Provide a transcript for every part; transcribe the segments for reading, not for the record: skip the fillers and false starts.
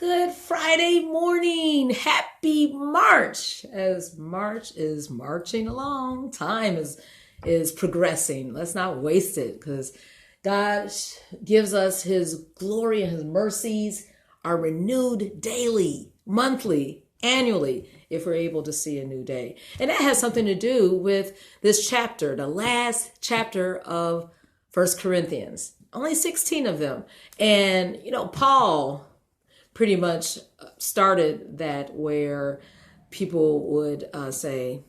Good Friday morning. Happy March. As March is marching along, time is progressing. Let's not waste it because God gives us his glory and his mercies are renewed daily, monthly, annually, if we're able to see a new day. And that has something to do with this chapter, the last chapter of 1 Corinthians. Only 16 of them. And, Paul pretty much started that where people would say,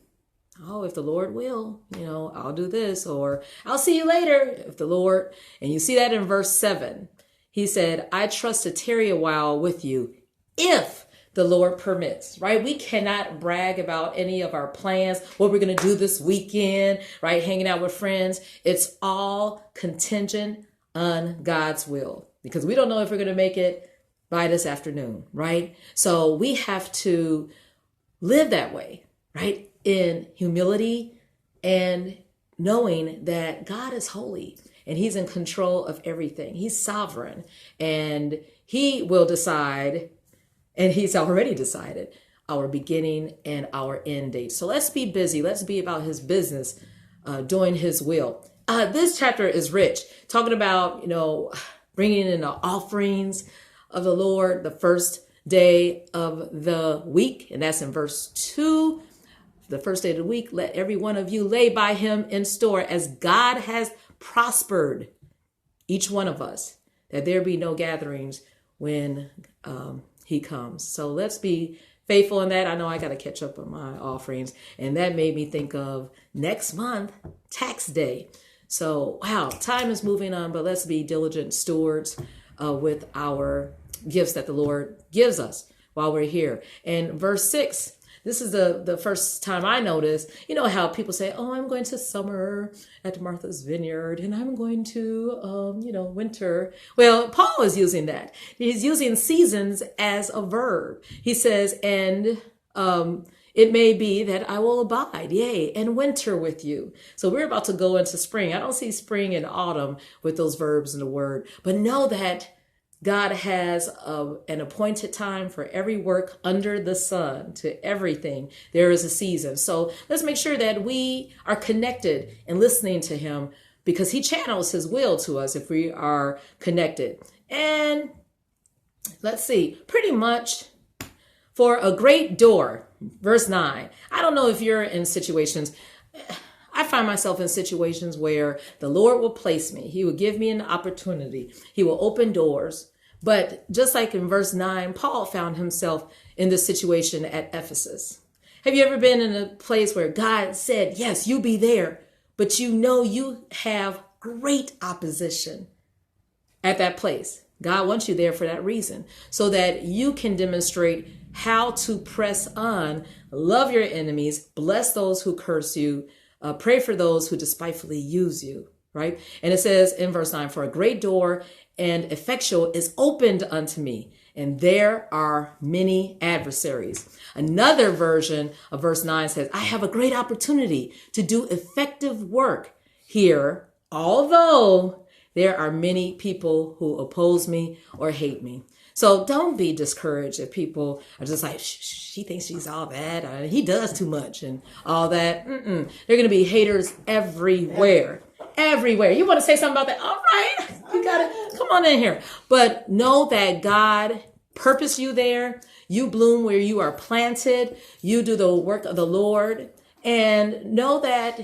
oh, if the Lord will, I'll do this, or I'll see you later if the Lord. And you see that in verse 7. He said, I trust to tarry a while with you if the Lord permits, right? We cannot brag about any of our plans, what we're going to do this weekend, right? Hanging out with friends. It's all contingent on God's will because we don't know if we're going to make it by this afternoon, right? So we have to live that way, right? In humility and knowing that God is holy and he's in control of everything. He's sovereign and he will decide, and he's already decided our beginning and our end date. So let's be busy. Let's be about his business, doing his will. This chapter is rich, talking about, bringing in the offerings of the Lord the first day of the week. And that's in verse 2. The first day of the week, let every one of you lay by him in store as God has prospered each one of us, that there be no gatherings when he comes. So let's be faithful in that. I know I got to catch up on my offerings. And that made me think of next month, tax day. So, wow, time is moving on, but let's be diligent stewards with our gifts that the Lord gives us while we're here. And verse 6, this is the first time I noticed, how people say, oh, I'm going to summer at Martha's Vineyard and I'm going to, winter. Well, Paul is using that. He's using seasons as a verb. He says, and it may be that I will abide, yea, and winter with you. So we're about to go into spring. I don't see spring and autumn with those verbs in the word, but know that God has an appointed time for every work under the sun. To everything, there is a season. So let's make sure that we are connected and listening to him because he channels his will to us if we are connected. And let's see, pretty much for a great door, verse 9. I don't know if you're in situations. I find myself in situations where the Lord will place me. He will give me an opportunity. He will open doors. But just like in verse 9, Paul found himself in this situation at Ephesus. Have you ever been in a place where God said, yes, you be there, but you have great opposition at that place? God wants you there for that reason, so that you can demonstrate how to press on, love your enemies, bless those who curse you, pray for those who despitefully use you, right? And it says in verse 9, for a great door and effectual is opened unto me, and there are many adversaries. Another version of verse 9 says, I have a great opportunity to do effective work here, although there are many people who oppose me or hate me. So don't be discouraged if people are just like, she thinks she's all that. He does too much and all that. There are going to be haters everywhere. Everywhere. You want to say something about that? All right. You got to come on in here. But know that God purposed you there. You bloom where you are planted. You do the work of the Lord. And know that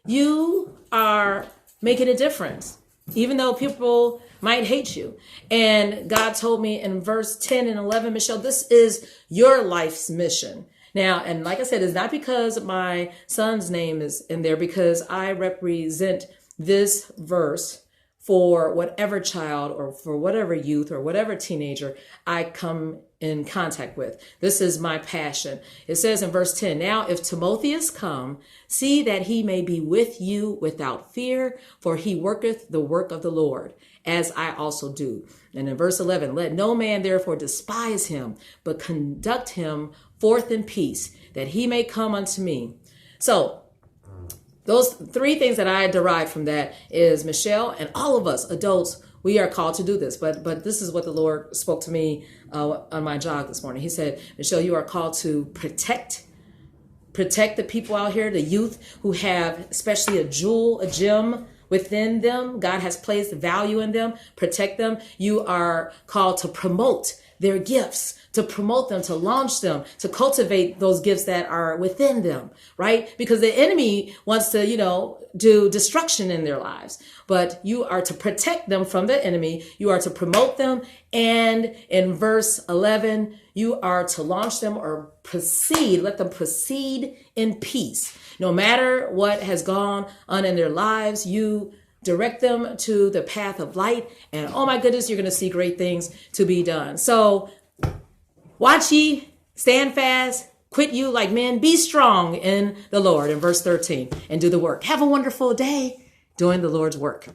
you are making a difference, even though people might hate you. And God told me in verse 10 and 11, Michelle, this is your life's mission. Now, and like I said, it's not because my son's name is in there, because I represent this verse for whatever child or for whatever youth or whatever teenager I come in contact with. This is my passion. It says in verse 10, now if Timotheus come, see that he may be with you without fear, for he worketh the work of the Lord, as I also do. And in verse 11, let no man therefore despise him, but conduct him forth in peace, that he may come unto me. So those three things that I derived from that is Michelle and all of us adults, We are called to do this. But this is what the Lord spoke to me on my jog this morning. He said, Michelle, you are called to protect the people out here, the youth who have especially a gem within them. God has placed value in them. Protect them. You are called to promote their gifts, to promote them, to launch them, to cultivate those gifts that are within them, right? Because the enemy wants to, do destruction in their lives, but you are to protect them from the enemy. You are to promote them. And in verse 11, you are to launch them or proceed, let them proceed in peace. No matter what has gone on in their lives, you direct them to the path of light. And oh my goodness, you're going to see great things to be done. So watch ye, stand fast, quit you like men, be strong in the Lord in verse 13 and do the work. Have a wonderful day doing the Lord's work.